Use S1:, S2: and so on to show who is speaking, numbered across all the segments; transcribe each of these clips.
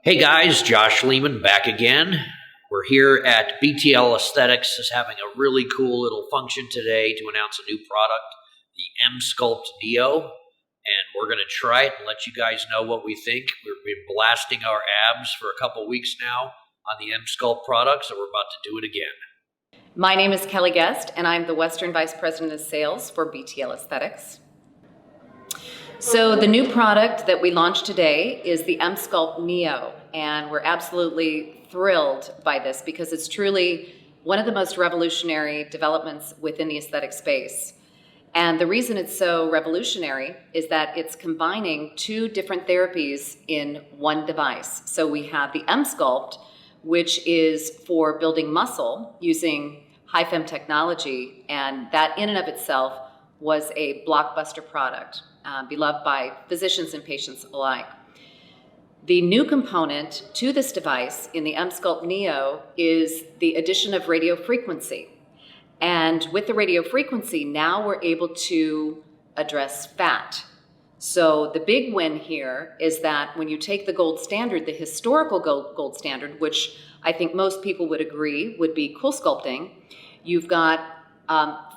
S1: Hey guys, Josh Lehman back again. We're here at BTL Aesthetics is having a really cool little function today to announce a new product, the Emsculpt Neo, and we're going to try it and let you guys know what we think. We've been blasting our abs for a couple weeks now on the Emsculpt product, so we're about to do it again.
S2: My name is Kelly Guest, and I'm the Western Vice President of Sales for BTL Aesthetics. So the new product that we launched today is the Emsculpt Neo, and we're absolutely thrilled by this because it's truly one of the most revolutionary developments within the aesthetic space. And the reason it's so revolutionary is that it's combining two different therapies in one device. So we have the Emsculpt, which is for building muscle using high-fem technology, and that in and of itself was a blockbuster product, beloved by physicians and patients alike. The new component to this device in the Emsculpt Neo is the addition of radio frequency. And with the radio frequency, now we're able to address fat. So the big win here is that when you take the gold standard, the historical gold standard, which I think most people would agree would be CoolSculpting, you've got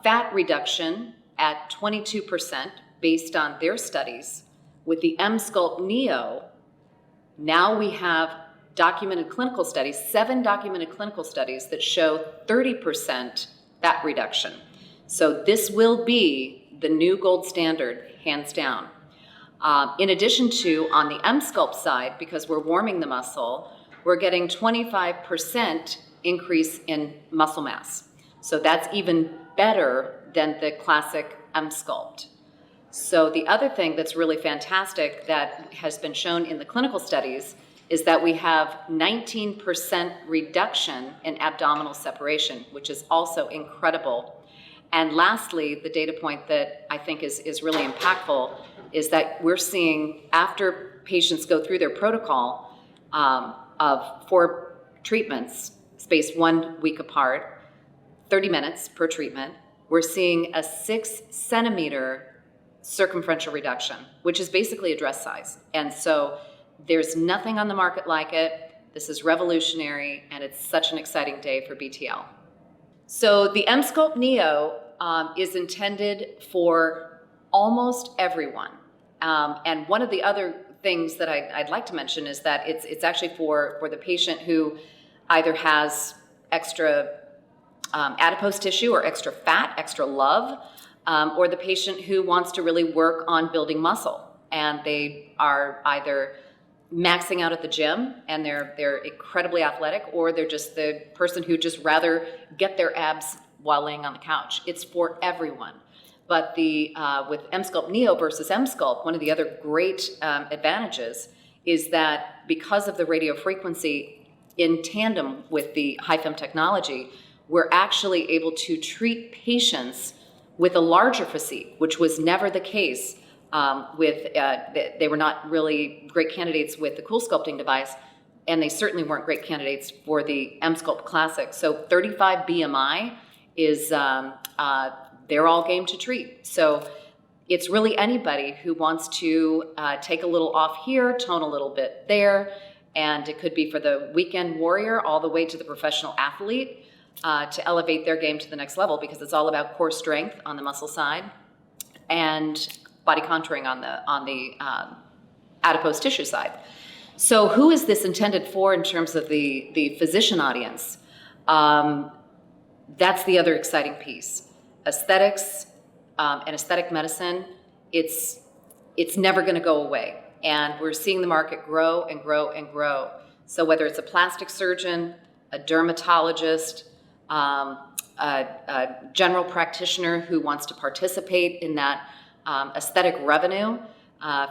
S2: fat reduction at 22% based on their studies. With the Emsculpt Neo, now we have documented clinical studies, 7 documented clinical studies that show 30% fat reduction. So this will be the new gold standard, hands down. In addition to, on the Emsculpt side, because we're warming the muscle, we're getting 25% increase in muscle mass. So that's even better than the classic Emsculpt. So the other thing that's really fantastic that has been shown in the clinical studies is that we have 19% reduction in abdominal separation, which is also incredible. And lastly, the data point that I think is really impactful is that we're seeing after patients go through their protocol of 4 treatments, spaced 1 week apart, 30 minutes per treatment, we're seeing a 6 centimeter circumferential reduction, which is basically a dress size. And so there's nothing on the market like it. This is revolutionary, and it's such an exciting day for BTL. So the Emsculpt Neo is intended for almost everyone. And one of the other things that I'd like to mention is that it's actually for the patient who either has extra adipose tissue or extra fat, extra love, or the patient who wants to really work on building muscle. And they are either maxing out at the gym and they're incredibly athletic, or they're just the person who just rather get their abs while laying on the couch. It's for everyone. But with Emsculpt Neo versus Emsculpt, one of the other great advantages is that because of the radio frequency in tandem with the high-fem technology, we're actually able to treat patients with a larger physique, which was never the case they were not really great candidates with the CoolSculpting device, and they certainly weren't great candidates for the Emsculpt Classic. So 35 BMI is, they're all game to treat. So it's really anybody who wants to take a little off here, tone a little bit there, and it could be for the weekend warrior all the way to the professional athlete to elevate their game to the next level, because it's all about core strength on the muscle side and body contouring on the adipose tissue side. So who is this intended for in terms of the physician audience? That's the other exciting piece. Aesthetics and aesthetic medicine, it's never going to go away. And we're seeing the market grow and grow and grow. So whether it's a plastic surgeon, a dermatologist, a general practitioner who wants to participate in that aesthetic revenue,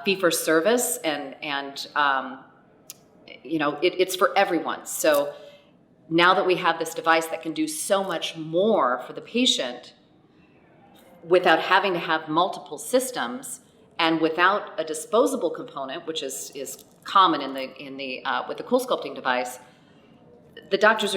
S2: fee for service, and it's for everyone. So now that we have this device that can do so much more for the patient without having to have multiple systems and without a disposable component, which is common in the with the CoolSculpting device, the doctors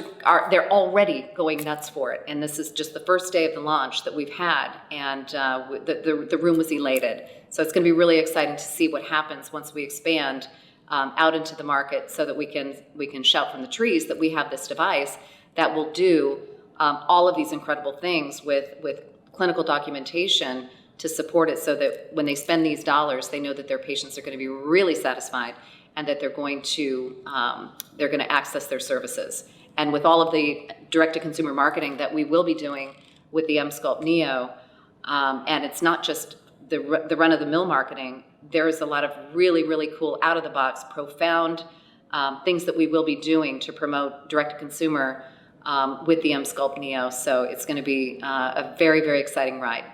S2: they're already going nuts for it. And this is just the first day of the launch that we've had, and the room was elated. So it's going to be really exciting to see what happens once we expand out into the market so that we can shout from the trees that we have this device that will do all of these incredible things with clinical documentation to support it, so that when they spend these dollars, they know that their patients are going to be really satisfied and that they're going to access their services. And with all of the direct-to-consumer marketing that we will be doing with the Emsculpt Neo, and it's not just the run-of-the-mill marketing, there's a lot of really, really cool, out-of-the-box, profound things that we will be doing to promote direct-to-consumer with the Emsculpt Neo. So it's going to be a very, very exciting ride.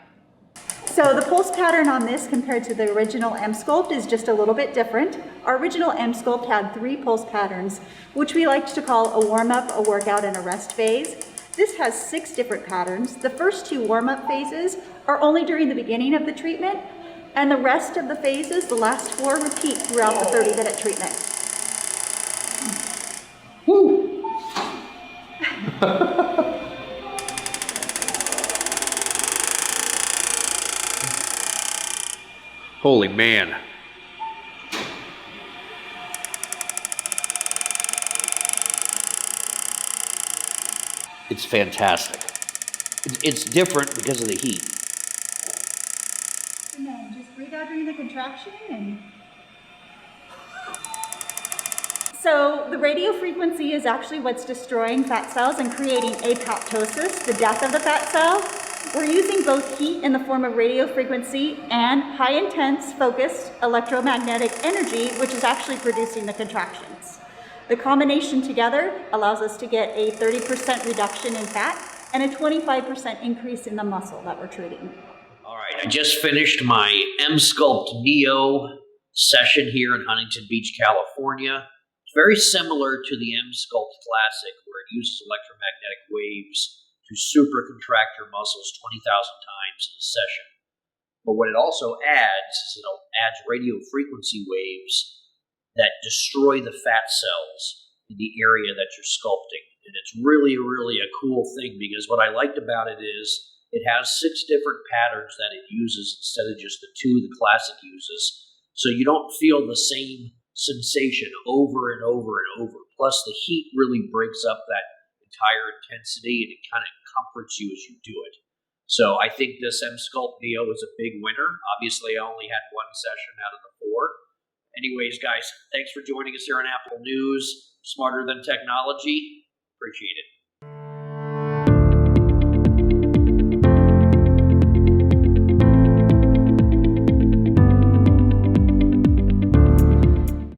S3: So the pulse pattern on this compared to the original Emsculpt is just a little bit different. Our original Emsculpt had 3 pulse patterns, which we liked to call a warm-up, a workout, and a rest phase. This has 6 different patterns. The first 2 warm-up phases are only during the beginning of the treatment, and the rest of the phases, the last 4, repeat throughout the 30-minute treatment.
S1: Woo! Holy man. It's fantastic. It's different because of the heat.
S3: And then just breathe out during the contraction. So the radio frequency is actually what's destroying fat cells and creating apoptosis, the death of the fat cell. We're using both heat in the form of radio frequency and high intense focused electromagnetic energy, which is actually producing the contractions. The combination together allows us to get a 30% reduction in fat and a 25% increase in the muscle that we're treating.
S1: All right, I just finished my Emsculpt Neo session here in Huntington Beach, California. It's very similar to the Emsculpt Classic, where it uses electromagnetic waves to super contract your muscles 20,000 times in a session. But what it also adds is it adds radio frequency waves that destroy the fat cells in the area that you're sculpting. And it's really, really a cool thing, because what I liked about it is it has 6 different patterns that it uses instead of just the 2 the Classic uses. So you don't feel the same sensation over and over and over. Plus the heat really breaks up that entire intensity, and it kind of comforts you as you do it. So I think this Emsculpt Neo is a big winner. Obviously, I only had 1 session out of the 4. Anyways, guys, thanks for joining us here on Apple News. Smarter than technology. Appreciate it.